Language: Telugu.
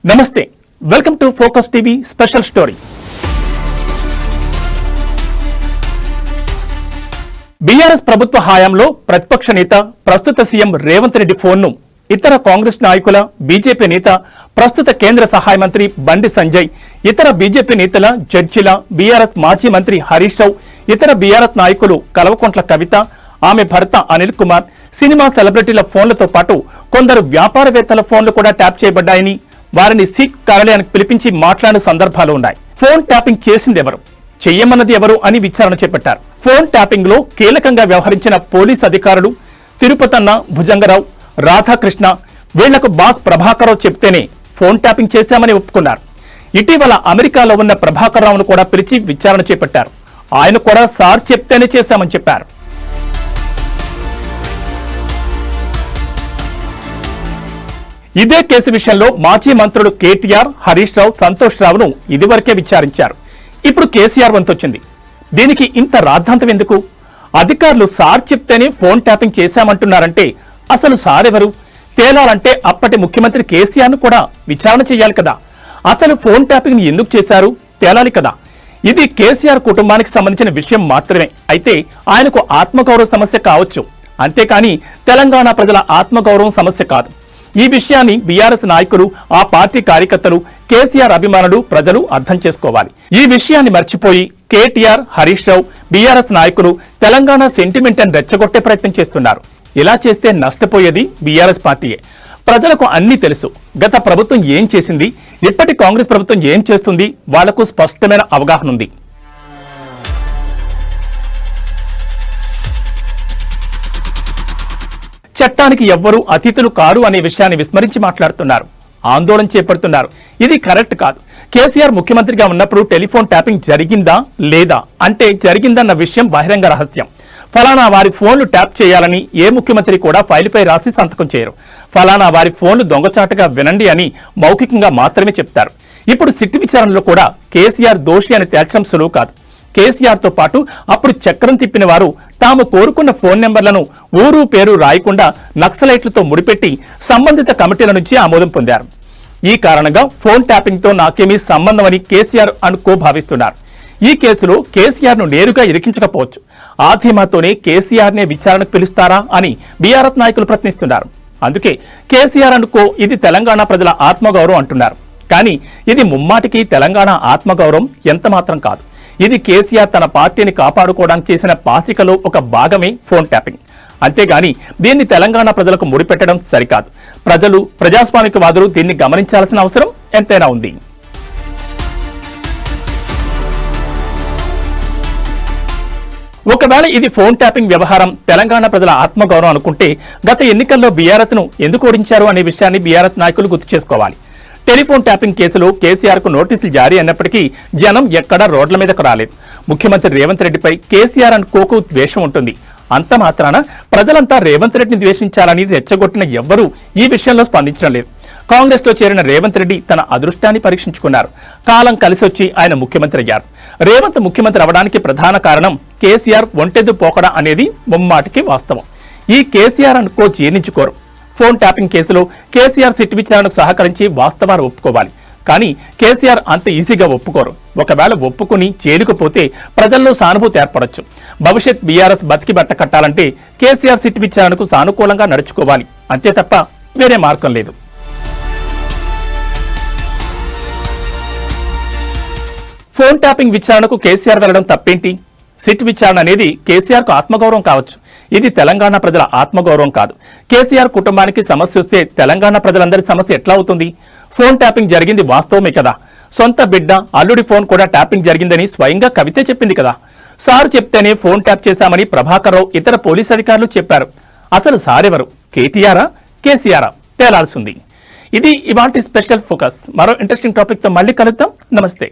నమస్తే, welcome to focus TV special story. BRS ప్రభుత్వ హయాంలో ప్రతిపక్ష నేత ప్రస్తుత సీఎం రేవంత్ రెడ్డి ఫోన్ను ఇతర కాంగ్రెస్ నాయకుల, బీజేపీ నేత, ప్రస్తుత కేంద్ర సహాయ మంత్రి బండి సంజయ్, ఇతర బీజేపీ నేతల, జడ్జిల, బీఆర్ఎస్ మాజీ మంత్రి హరీష్ రావు, ఇతర బీఆర్ఎస్ నాయకులు కల్వకుంట్ల కవిత, ఆమె భర్త అనిల్ కుమార్, సినిమా సెలబ్రిటీల ఫోన్లతో పాటు కొందరు వ్యాపారవేత్తల ఫోన్లు కూడా ట్యాప్ చేయబడ్డాయని, వారిని సిక్ కార్యాలయానికి పిలిపించి మాట్లాడిన సందర్భాలు ఉన్నాయి. ఫోన్ ట్యాపింగ్ చేసింది ఎవరు, చెయ్యమన్నది ఎవరు అని విచారణ చేపట్టారు. ఫోన్ ట్యాపింగ్ లో కీలకంగా వ్యవహరించిన పోలీస్ అధికారులు తిరుపతన్న, భుజంగరావు, రాధాకృష్ణ, వీళ్లకు బాస్ ప్రభాకరరావు చెప్తేనే ఫోన్ ట్యాపింగ్ చేశామని ఒప్పుకున్నారు. ఇటీవల అమెరికాలో ఉన్న ప్రభాకర్ రావును కూడా పిలిచి విచారణ చేపట్టారు. ఆయన కూడా సార్ చెప్తేనే చేశామని చెప్పారు. ఇదే కేసు విషయంలో మాజీ మంత్రులు కేటీఆర్, హరీష్ రావు, సంతోష్ రావును ఇదివరకే విచారించారు. ఇప్పుడు కేసీఆర్ వంతొచ్చింది. దీనికి ఇంత రాద్ధాంతం ఎందుకు? అధికారులు సార్ చెప్తేనే ఫోన్ ట్యాపింగ్ చేశామంటున్నారంటే అసలు సార్ ఎవరు తేలాలంటే అప్పటి ముఖ్యమంత్రి కేసీఆర్ ను కూడా విచారణ చేయాలి కదా. అతను ఫోన్ ట్యాపింగ్ ని ఎందుకు చేశారు తేలాలి కదా. ఇది కేసీఆర్ కుటుంబానికి సంబంధించిన విషయం మాత్రమే. అయితే ఆయనకు ఆత్మగౌరవ సమస్య కావచ్చు, అంతేకాని తెలంగాణ ప్రజల ఆత్మగౌరవం సమస్య కాదు. ఈ విషయాన్ని బీఆర్ఎస్ నాయకులు, ఆ పార్టీ కార్యకర్తలు, కేసీఆర్ అభిమానులు, ప్రజలు అర్థం చేసుకోవాలి. ఈ విషయాన్ని మర్చిపోయి కేటీఆర్, హరీష్ రావు, బీఆర్ఎస్ నాయకులు తెలంగాణ సెంటిమెంట్ అని రెచ్చగొట్టే ప్రయత్నం చేస్తున్నారు. ఇలా చేస్తే నష్టపోయేది బీఆర్ఎస్ పార్టీయే. ప్రజలకు అన్నీ తెలుసు. గత ప్రభుత్వం ఏం చేసింది, ఇప్పటి కాంగ్రెస్ ప్రభుత్వం ఏం చేస్తుంది, వాళ్లకు స్పష్టమైన అవగాహన ఉంది. చట్టానికి ఎవ్వరూ అతిథులు కారు అనే విషయాన్ని విస్మరించి మాట్లాడుతున్నారు, ఆందోళన చేపడుతున్నారు. ఇది కరెక్ట్ కాదు. కేసీఆర్ ముఖ్యమంత్రిగా ఉన్నప్పుడు టెలిఫోన్ ట్యాపింగ్ జరిగిందా లేదా అంటే జరిగిందన్న విషయం బహిరంగ రహస్యం. ఫలానా వారి ఫోన్లు ట్యాప్ చేయాలని ఏ ముఖ్యమంత్రి కూడా ఫైలుపై రాసి సంతకం చేయరు. ఫలానా వారి ఫోన్లు దొంగచాటుగా వినండి అని మౌఖికంగా మాత్రమే చెప్తారు. ఇప్పుడు సిట్ విచారణలో కూడా కేసీఆర్ దోషి అని తేల్చడం సులువు కాదు. కేసీఆర్ తో పాటు అప్పుడు చక్రం తిప్పిన వారు తాము కోరుకున్న ఫోన్ నెంబర్లను ఊరు పేరు రాయకుండా నక్సలైట్లతో ముడిపెట్టి సంబంధిత కమిటీల నుంచి ఆమోదం పొందారు. ఈ కారణంగా ఫోన్ ట్యాపింగ్ తో నాకేమీ సంబంధమని కేసీఆర్ అనుకో భావిస్తున్నారు. ఈ కేసులో కేసీఆర్ ను నేరుగా ఇరికించకపోవచ్చు. ఆ ధీమాతోనే కేసీఆర్ నే విచారణకు పిలుస్తారా అని బీఆర్ఎస్ నాయకులు ప్రశ్నిస్తున్నారు. అందుకే కేసీఆర్ అనుకో ఇది తెలంగాణ ప్రజల ఆత్మగౌరవం అంటున్నారు. కానీ ఇది ముమ్మాటికి తెలంగాణ ఆత్మగౌరవం ఎంత మాత్రం కాదు. ఇది కేసీఆర్ తన పార్టీని కాపాడుకోవడానికి చేసిన పాచికలో ఒక భాగమే ఫోన్ ట్యాపింగ్. అంతేగాని దీన్ని తెలంగాణ ప్రజలకు ముడిపెట్టడం సరికాదు. ప్రజలు, ప్రజాస్వామికవాదులు దీన్ని గమనించాల్సిన అవసరం ఎంతైనా ఉంది. ఒకవేళ ఇది ఫోన్ ట్యాపింగ్ వ్యవహారం తెలంగాణ ప్రజల ఆత్మగౌరవం అనుకుంటే గత ఎన్నికల్లో బీఆర్ఎస్ ను ఎందుకు ఓడించారు అనే విషయాన్ని బీఆర్ఎస్ నాయకులు గుర్తు చేసుకోవాలి. టెలిఫోన్ ట్యాపింగ్ కేసులో కేసీఆర్ కు నోటీసులు జారీ అయినప్పటికీ జనం ఎక్కడా రోడ్ల మీదకు రాలేదు. ముఖ్యమంత్రి రేవంత్ రెడ్డిపై కేసీఆర్ అనుకోకు ద్వేషం ఉంటుంది. అంత మాత్రాన ప్రజలంతా రేవంత్ రెడ్డిని ద్వేషించాలని రెచ్చగొట్టిన ఎవ్వరూ ఈ విషయంలో స్పందించడం లేదు. కాంగ్రెస్ లో చేరిన రేవంత్ రెడ్డి తన అదృష్టాన్ని పరీక్షించుకున్నారు. కాలం కలిసొచ్చి ఆయన ముఖ్యమంత్రి అయ్యారు. రేవంత్ ముఖ్యమంత్రి అవడానికి ప్రధాన కారణం కేసీఆర్ ఒంటెద్దు పోకడ అనేది ముమ్మాటికి వాస్తవం. ఈ కేసీఆర్ అనుకో జీర్ణించుకోరు. ఫోన్ ట్యాపింగ్ కేసులో కేసీఆర్ సిట్ విచారణకు సహకరించి వాస్తవాలు ఒప్పుకోవాలి. కానీ కేసీఆర్ అంత ఈజీగా ఒప్పుకోరు. ఒకవేళ ఒప్పుకుని చేరుకుపోతే ప్రజల్లో సానుభూతి ఏర్పడొచ్చు. భవిష్యత్ బీఆర్ఎస్ బతికి బట్ట కట్టాలంటే కేసీఆర్ సిట్ విచారణకు సానుకూలంగా నడుచుకోవాలి. అంతే తప్ప వేరే మార్గం లేదు. ఫోన్ ట్యాపింగ్ విచారణకు కేసీఆర్ వెళ్లడం తప్పేంటి? సిట్ విచారణ అనేది కేసీఆర్ కు ఆత్మగౌరవం కావచ్చు. ఇది తెలంగాణ ప్రజల ఆత్మగౌరవం కాదు. కేసీఆర్ కుటుంబానికి సమస్య వస్తే తెలంగాణ ప్రజలందరి సమస్య ఎట్లా అవుతుంది? ఫోన్ ట్యాపింగ్ జరిగింది వాస్తవమే కదా. సొంత బిడ్డ, అల్లుడి ఫోన్ కూడా ట్యాపింగ్ జరిగిందని స్వయంగా కవితే చెప్పింది కదా. సార్ చెప్తేనే ఫోన్ ట్యాప్ చేశామని ప్రభాకర్ రావు, ఇతర పోలీస్ అధికారులు చెప్పారు. అసలు సార్ ఎవరు, కేటీఆరా, కేసీఆరా తేలాల్సింది. ఇది ఇవాల్టి స్పెషల్ ఫోకస్. మరో ఇంట్రెస్టింగ్ టాపిక్ తో మళ్ళీ కలుద్దాం. నమస్తే.